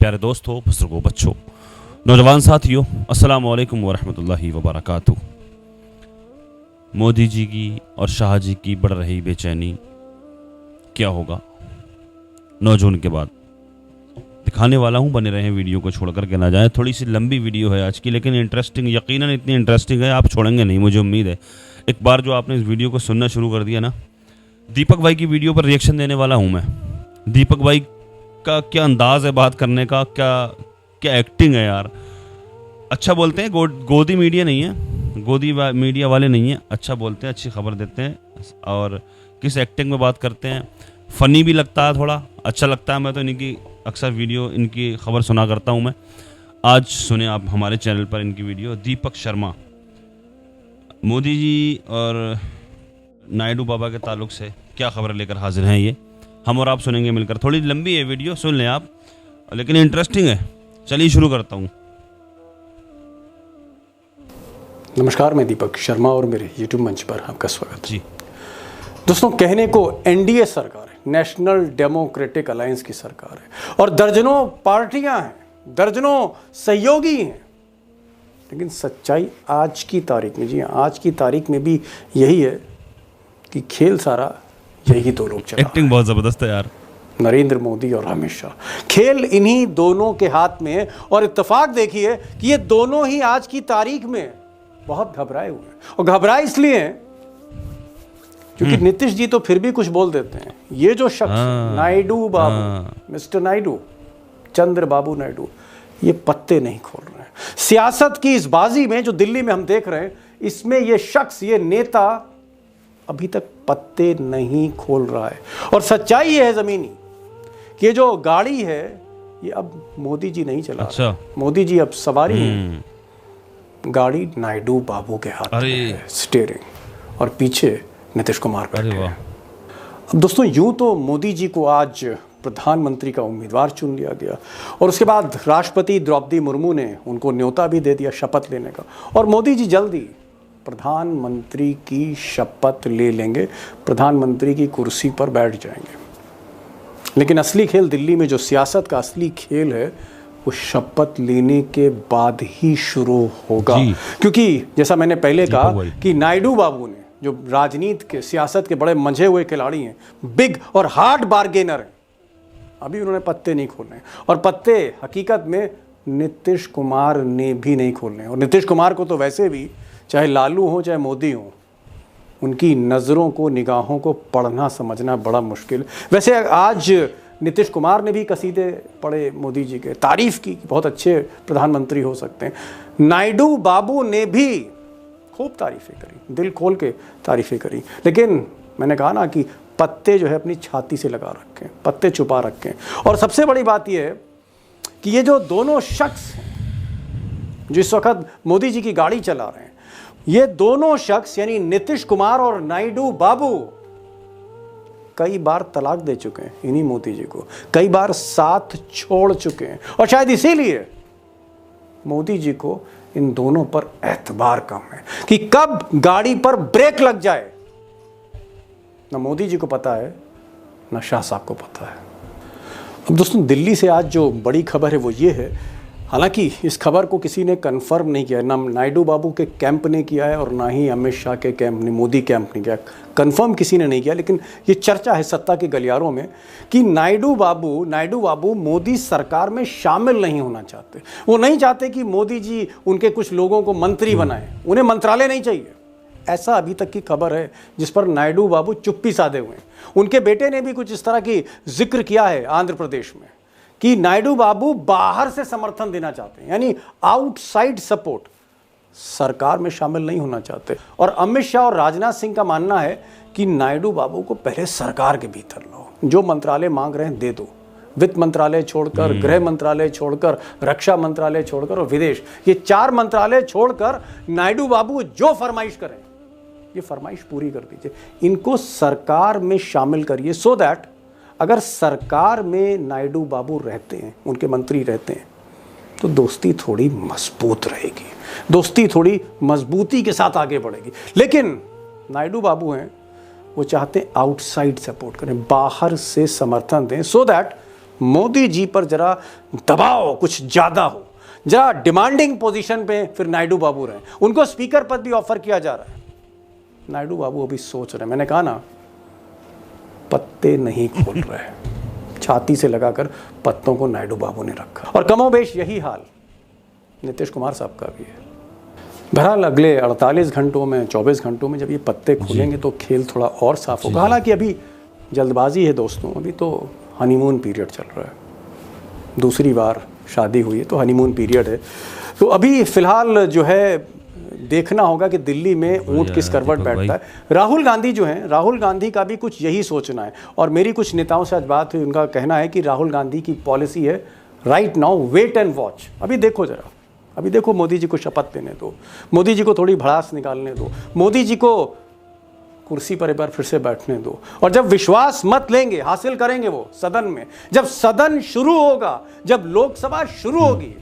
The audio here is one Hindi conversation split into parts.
प्यारे दोस्तों, बुजुर्गों, बच्चों, नौजवान साथियों, अस्सलाम वालेकुम वरहमतुल्लाहि वबरकातुहू। मोदी जी की और शाह जी की बढ़ रही बेचैनी, क्या होगा 9 जून के बाद, दिखाने वाला हूं। बने रहें, वीडियो को छोड़ कर के ना जाएं। थोड़ी सी लंबी वीडियो है आज की, लेकिन इंटरेस्टिंग, यकीनन इतनी इंटरेस्टिंग है आप छोड़ेंगे नहीं, मुझे उम्मीद है। एक बार जो आपने इस वीडियो को सुनना शुरू कर दिया ना, दीपक भाई की वीडियो पर रिएक्शन देने वाला हूं मैं। दीपक भाई का क्या अंदाज है बात करने का, क्या एक्टिंग है यार। अच्छा बोलते हैं, गोदी मीडिया नहीं है, गोदी मीडिया वाले नहीं है, अच्छा बोलते हैं, अच्छी खबर देते हैं और किस एक्टिंग में बात करते हैं। फ़नी भी लगता है, थोड़ा अच्छा लगता है। मैं तो इनकी अक्सर वीडियो, इनकी खबर सुना करता हूँ मैं। आज सुने आप हमारे चैनल पर इनकी वीडियो। दीपक शर्मा मोदी जी और नायडू बाबा के ताल्लुक से क्या खबर लेकर हाजिर हैं, ये हम और आप सुनेंगे मिलकर। थोड़ी लंबी है वीडियो, सुन लें आप, लेकिन इंटरेस्टिंग है। चलिए शुरू करता हूँ। नमस्कार, मैं दीपक शर्मा और मेरे YouTube मंच पर आपका स्वागत जी। दोस्तों, कहने को एनडीए सरकार है, नेशनल डेमोक्रेटिक अलायंस की सरकार है और दर्जनों पार्टियां हैं, दर्जनों सहयोगी हैं, लेकिन सच्चाई आज की तारीख में, जी आज की तारीख में भी यही है कि खेल सारा यही दो लोग चला। एक्टिंग बहुत ज़बरदस्त है यार, नरेंद्र मोदी और अमित शाह। खेल इन्हीं दोनों के हाथ में है और इत्तेफाक देखिए कि ये दोनों ही आज की तारीख में बहुत घबराए हुए हैं। और घबराए इसलिए हैं क्योंकि नीतीश जी तो फिर भी कुछ बोल देते हैं। ये जो शख्स नायडू बाबू, मिस्टर नायडू, चंद्र बाबू नायडू, ये पत्ते नहीं खोल रहे हैं। सियासत की इस बाजी में जो दिल्ली में हम देख रहे हैं, इसमें ये शख्स, ये नेता अभी तक पत्ते नहीं खोल रहा है। और सच्चाई ये है ज़मीनी कि ये जो गाड़ी है ये अब मोदी जी नहीं चला रहे। मोदी जी अब सवारी हैं, गाड़ी नायडू बाबू के हाथ में है, स्टीयरिंग, और पीछे नीतीश कुमार बैठे हैं। अब दोस्तों, यूं तो मोदी जी को आज प्रधानमंत्री का उम्मीदवार चुन लिया गया और उसके बाद राष्ट्रपति द्रौपदी मुर्मू ने उनको न्योता भी दे दिया शपथ लेने का, और मोदी जी जल्दी प्रधानमंत्री की शपथ ले लेंगे, प्रधानमंत्री की कुर्सी पर बैठ जाएंगे। लेकिन असली खेल दिल्ली में, जो सियासत का असली खेल है, वो शपथ लेने के बाद ही शुरू होगा। क्योंकि जैसा मैंने पहले कहा कि नायडू बाबू ने, जो राजनीति के, सियासत के बड़े मंझे हुए खिलाड़ी हैं, बिग और हार्ड बार्गेनर हैं, अभी उन्होंने पत्ते नहीं खोलने। और पत्ते हकीकत में नीतीश कुमार ने भी नहीं खोलने। और नीतीश कुमार को तो वैसे भी, चाहे लालू हो चाहे मोदी हो, उनकी नज़रों को, निगाहों को पढ़ना समझना बड़ा मुश्किल। वैसे आज नीतीश कुमार ने भी कसीदे पढ़े मोदी जी के, तारीफ़ की, बहुत अच्छे प्रधानमंत्री हो सकते हैं। नायडू बाबू ने भी खूब तारीफ़ें करी, दिल खोल के तारीफ़ें करी। लेकिन मैंने कहा ना कि पत्ते जो है अपनी छाती से लगा रखें, पत्ते छुपा रखें। और सबसे बड़ी बात यह है कि ये जो दोनों शख्स हैं जो इस वक्त मोदी जी की गाड़ी चला रहे हैं, ये दोनों शख्स यानी नीतीश कुमार और नायडू बाबू कई बार तलाक दे चुके हैं इन्हीं मोदी जी को, कई बार साथ छोड़ चुके हैं। और शायद इसीलिए मोदी जी को इन दोनों पर एतबार कम है कि कब गाड़ी पर ब्रेक लग जाए। ना मोदी जी को पता है, ना शाह साहब को पता है। अब दोस्तों, दिल्ली से आज जो बड़ी खबर है वो ये है, हालांकि इस खबर को किसी ने कंफर्म नहीं किया है, ना नायडू बाबू के कैंप ने किया है और ना ही अमित शाह के कैंप ने, मोदी कैंप ने किया, कंफर्म किसी ने नहीं किया। लेकिन ये चर्चा है सत्ता के गलियारों में कि नायडू बाबू मोदी सरकार में शामिल नहीं होना चाहते। वो नहीं चाहते कि मोदी जी उनके कुछ लोगों को मंत्री बनाएं, उन्हें मंत्रालय नहीं चाहिए। ऐसा अभी तक की खबर है, जिस पर नायडू बाबू चुप्पी साधे हुए हैं। उनके बेटे ने भी कुछ इस तरह की जिक्र किया है आंध्र प्रदेश में कि नायडू बाबू बाहर से समर्थन देना चाहते हैं, यानी आउटसाइड सपोर्ट, सरकार में शामिल नहीं होना चाहते। और अमित शाह और राजनाथ सिंह का मानना है कि नायडू बाबू को पहले सरकार के भीतर लाओ, जो मंत्रालय मांग रहे हैं दे दो, वित्त मंत्रालय छोड़कर, गृह मंत्रालय छोड़कर, रक्षा मंत्रालय छोड़कर और विदेश, ये 4 मंत्रालय छोड़कर नायडू बाबू जो फरमाइश करें, ये फरमाइश पूरी कर दीजिए, इनको सरकार में शामिल करिए, सो दैट अगर सरकार में नायडू बाबू रहते हैं, उनके मंत्री रहते हैं, तो दोस्ती थोड़ी मजबूत रहेगी, दोस्ती थोड़ी मजबूती के साथ आगे बढ़ेगी। लेकिन नायडू बाबू हैं, वो चाहते हैं आउटसाइड सपोर्ट करें, बाहर से समर्थन दें, सो दैट मोदी जी पर जरा दबाव कुछ ज़्यादा हो, जरा डिमांडिंग पोजीशन पे फिर नायडू बाबू रहे। उनको स्पीकर पद भी ऑफर किया जा रहा है। नायडू बाबू अभी सोच रहे हैं। मैंने कहा ना, पत्ते नहीं खोल रहे, छाती से लगाकर पत्तों को नायडू बाबू ने रखा। और कमोबेश यही हाल नीतीश कुमार साहब का भी है। बहरहाल अगले 48 घंटों में, 24 घंटों में जब ये पत्ते खुलेंगे तो खेल थोड़ा और साफ होगा। हालांकि अभी जल्दबाजी है दोस्तों, अभी तो हनीमून पीरियड चल रहा है। दूसरी बार शादी हुई है तो हनीमून पीरियड है। तो अभी फिलहाल जो है देखना होगा कि दिल्ली में ऊंट किस करवट बैठता है। राहुल गांधी जो हैं, राहुल गांधी का भी कुछ यही सोचना है। और मेरी कुछ नेताओं से आज बात हुई, उनका कहना है कि राहुल गांधी की पॉलिसी है right now wait and watch. अभी देखो जरा, अभी देखो, मोदी जी को शपथ देने दो, मोदी जी को थोड़ी भड़ास निकालने दो, मोदी जी को कुर्सी पर एक बार फिर से बैठने दो। और जब विश्वास मत लेंगे, हासिल करेंगे वो सदन में, जब सदन शुरू होगा, जब लोकसभा शुरू होगी,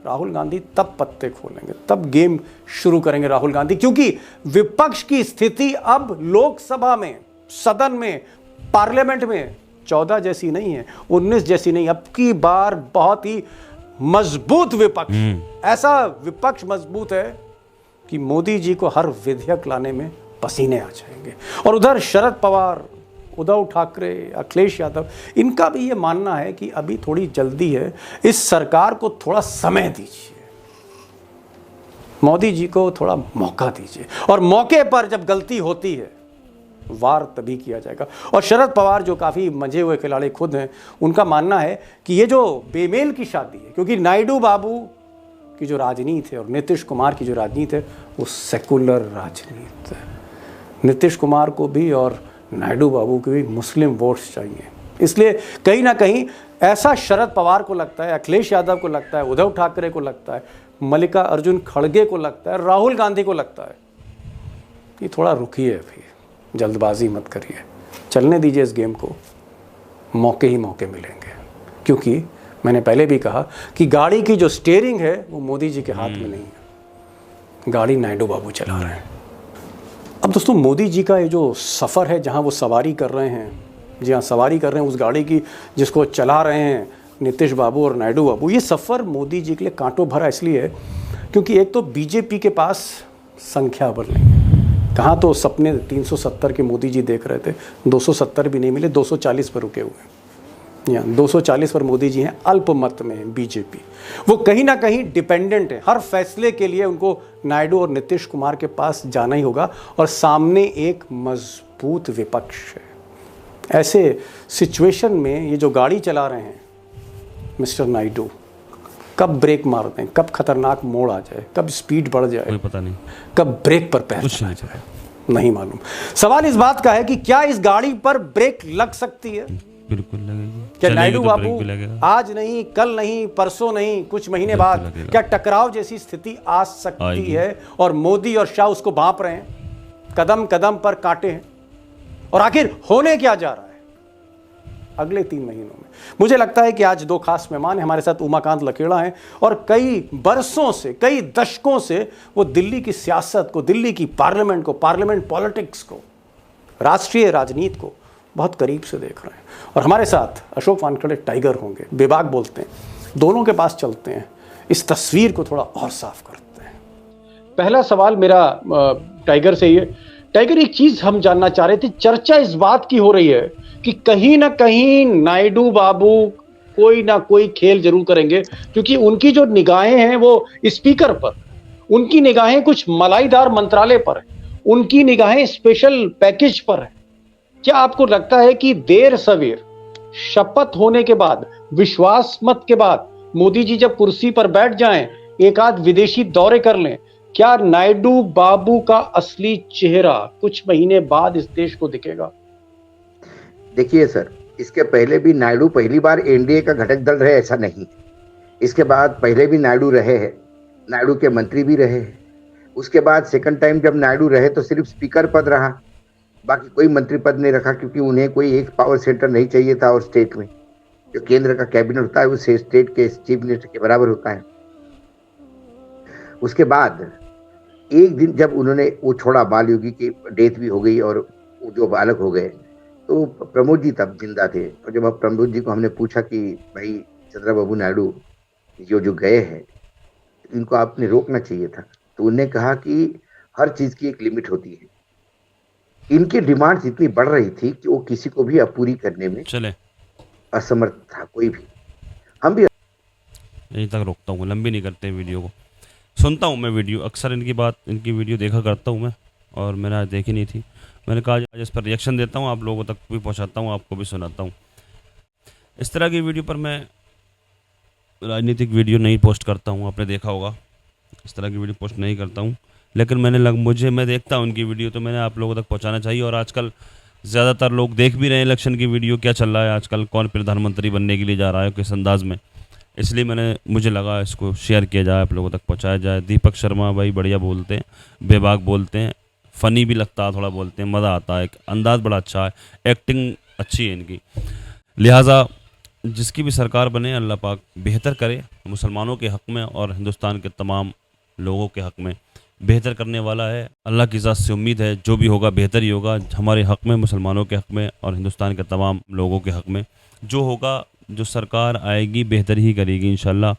राहुल गांधी तब पत्ते खोलेंगे, तब गेम शुरू करेंगे राहुल गांधी। क्योंकि विपक्ष की स्थिति अब लोकसभा में, सदन में, पार्लियामेंट में 14 जैसी नहीं है, 19 जैसी नहीं। अब की बार बहुत ही मजबूत विपक्ष, ऐसा विपक्ष मजबूत है कि मोदी जी को हर विधेयक लाने में पसीने आ जाएंगे। और उधर शरद पवार, उद्धव ठाकरे, अखिलेश यादव, इनका भी ये मानना है कि अभी थोड़ी जल्दी है, इस सरकार को थोड़ा समय दीजिए, मोदी जी को थोड़ा मौका दीजिए। और मौके पर जब गलती होती है वार तभी किया जाएगा। और शरद पवार जो काफ़ी मजे हुए खिलाड़ी खुद हैं, उनका मानना है कि ये जो बेमेल की शादी है, क्योंकि नायडू बाबू की जो राजनीति है और नीतीश कुमार की जो राजनीति है वो सेकुलर राजनीति है। नीतीश कुमार को भी और नायडू बाबू को भी मुस्लिम वोट्स चाहिए। इसलिए कहीं ना कहीं ऐसा शरद पवार को लगता है, अखिलेश यादव को लगता है, उद्धव ठाकरे को लगता है, मल्लिकार्जुन खड़गे को लगता है, राहुल गांधी को लगता है कि थोड़ा रुकिए, अभी जल्दबाजी मत करिए, चलने दीजिए इस गेम को, मौके ही मौके मिलेंगे। क्योंकि मैंने पहले भी कहा कि गाड़ी की जो स्टीयरिंग है वो मोदी जी के हाथ में नहीं है, गाड़ी नायडू बाबू चला रहे हैं। अब दोस्तों, मोदी जी का ये जो सफ़र है, जहाँ वो सवारी कर रहे हैं, जी हाँ, सवारी कर रहे हैं उस गाड़ी की जिसको चला रहे हैं नीतीश बाबू और नायडू बाबू, ये सफ़र मोदी जी के लिए कांटों भरा इसलिए है क्योंकि एक तो बीजेपी के पास संख्या बल नहीं है। कहाँ तो सपने 370 के मोदी जी देख रहे थे, 270 भी नहीं मिले, 240 पर रुके हुए हैं। यहाँ 240 पर मोदी जी हैं, अल्पमत में है बीजेपी। वो कहीं ना कहीं डिपेंडेंट है, हर फैसले के लिए उनको नायडू और नीतीश कुमार के पास जाना ही होगा। और सामने एक मजबूत विपक्ष है। ऐसे सिचुएशन में ये जो गाड़ी चला रहे हैं मिस्टर नायडू, कब ब्रेक मार दें, कब खतरनाक मोड़ आ जाए, कब स्पीड बढ़ जाए, कोई पता नहीं, कब ब्रेक पर पैर चला जाए, नहीं मालूम। सवाल इस बात का है कि क्या इस गाड़ी पर ब्रेक लग सकती है? बिल्कुल लगेगी। क्या नायडू बाबू आज नहीं, कल नहीं, परसों नहीं, कुछ महीने बाद क्या टकराव जैसी स्थिति आ सकती है? और मोदी और शाह उसको भांप रहे हैं, कदम कदम पर कांटे हैं। और आखिर होने क्या जा रहा है अगले 3 महीनों में? मुझे लगता है कि आज 2 खास मेहमान हैं हमारे साथ। उमाकांत लकेड़ा हैं और कई बरसों से, कई दशकों से वो दिल्ली की सियासत को, दिल्ली की पार्लियामेंट को, पार्लियामेंट पॉलिटिक्स को, राष्ट्रीय राजनीति को बहुत करीब से देख रहे हैं। और हमारे साथ अशोक वानखेड़े टाइगर होंगे, बेबाक बोलते हैं। दोनों के पास चलते हैं, इस तस्वीर को थोड़ा और साफ करते हैं। पहला सवाल मेरा टाइगर से ये, टाइगर, एक चीज हम जानना चाह रहे थे। चर्चा इस बात की हो रही है कि कहीं ना कहीं नायडू बाबू कोई ना कोई खेल जरूर करेंगे, क्योंकि उनकी जो निगाहें हैं वो स्पीकर पर, उनकी निगाहें कुछ मलाईदार मंत्रालय पर है, उनकी निगाहें स्पेशल पैकेज पर है। क्या आपको लगता है कि देर सवेर शपथ होने के बाद, विश्वास मत के बाद, मोदी जी जब कुर्सी पर बैठ जाएं, एक आध विदेशी दौरे कर लें, क्या नायडू बाबू का असली चेहरा कुछ महीने बाद इस देश को दिखेगा? देखिए सर, इसके पहले भी नायडू पहली बार एनडीए का घटक दल रहे ऐसा नहीं। इसके बाद पहले भी नायडू रहे हैं, नायडू के मंत्री भी रहे हैं। उसके बाद सेकंड टाइम जब नायडू रहे तो सिर्फ स्पीकर पद रहा, बाकी कोई मंत्री पद नहीं रखा, क्योंकि उन्हें कोई एक पावर सेंटर नहीं चाहिए था। और स्टेट में जो केंद्र का कैबिनेट होता है वो स्टेट के चीफ मिनिस्टर के बराबर होता है। उसके बाद एक दिन जब उन्होंने वो छोड़ा, बाल योगी की डेथ भी हो गई और वो जो बालक हो गए, तो प्रमोद जी तब जिंदा थे, और जब अब प्रमोद जी को हमने पूछा कि भाई चंद्रबाबू नायडू जो गए हैं, इनको आपने रोकना चाहिए था, तो उन्होंने कहा कि हर चीज की एक लिमिट होती है। इनकी डिमांड्स इतनी बढ़ रही थी कि वो किसी को भी पूरी करने में चले असमर्थ था, कोई भी। हम भी यहीं तक रोकता हूँ, लंबी नहीं करते वीडियो को। सुनता हूँ मैं वीडियो, अक्सर इनकी वीडियो देखा करता हूँ मैं, और मैंने आज देखी नहीं थी। मैंने कहा आज इस पर रिएक्शन देता हूँ, आप लोगों तक भी पहुँचाता हूँ, आपको भी सुनाता हूँ। इस तरह की वीडियो पर मैं राजनीतिक वीडियो नहीं पोस्ट करता हूँ, आपने देखा होगा, इस तरह की वीडियो पोस्ट नहीं करता हूँ। लेकिन मैं देखता हूँ उनकी वीडियो, तो मैंने आप लोगों तक पहुँचाना चाहिए। और आजकल ज़्यादातर लोग देख भी रहे हैं इलेक्शन की वीडियो, क्या चल रहा है आजकल, कौन प्रधानमंत्री बनने के लिए जा रहा है, किस अंदाज में। इसलिए मुझे लगा इसको शेयर किया जाए, आप लोगों तक पहुँचाया जाए। दीपक शर्मा भाई बढ़िया बोलते हैं, बेबाक बोलते हैं, फ़नी भी लगता है, थोड़ा बोलते हैं मज़ा आता है, एक अंदाज़ बड़ा अच्छा है, एक्टिंग अच्छी है इनकी। लिहाजा जिसकी भी सरकार बने, अल्लाह पाक बेहतर करे, मुसलमानों के हक़ में और हिंदुस्तान के तमाम लोगों के हक़ में बेहतर करने वाला है। अल्लाह की ज़ात से उम्मीद है जो भी होगा बेहतर ही होगा, हमारे हक़ में, मुसलमानों के हक़ में और हिंदुस्तान के तमाम लोगों के हक़ में। जो होगा, जो सरकार आएगी बेहतर ही करेगी इंशाल्लाह,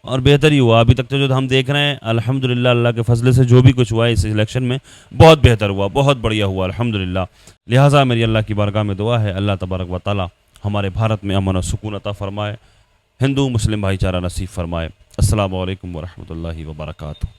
और बेहतर ही हुआ। अभी तक तो जो हम देख रहे हैं अल्हम्दुलिल्लाह, अल्लाह के फजल से जो भी कुछ हुआ है इस इलेक्शन में बहुत बेहतर हुआ, बहुत बढ़िया हुआ अल्हम्दुलिल्लाह। लिहाजा मेरी अल्लाह की बारगाह में दुआ है, अल्लाह तबारक व तआला हमारे भारत में अमन और सुकून अता फरमाए, हिंदू मुस्लिम भाईचारा नसीब फरमाए। अस्सलामु अलैकुम व रहमतुल्लाहि व बरकातुहू।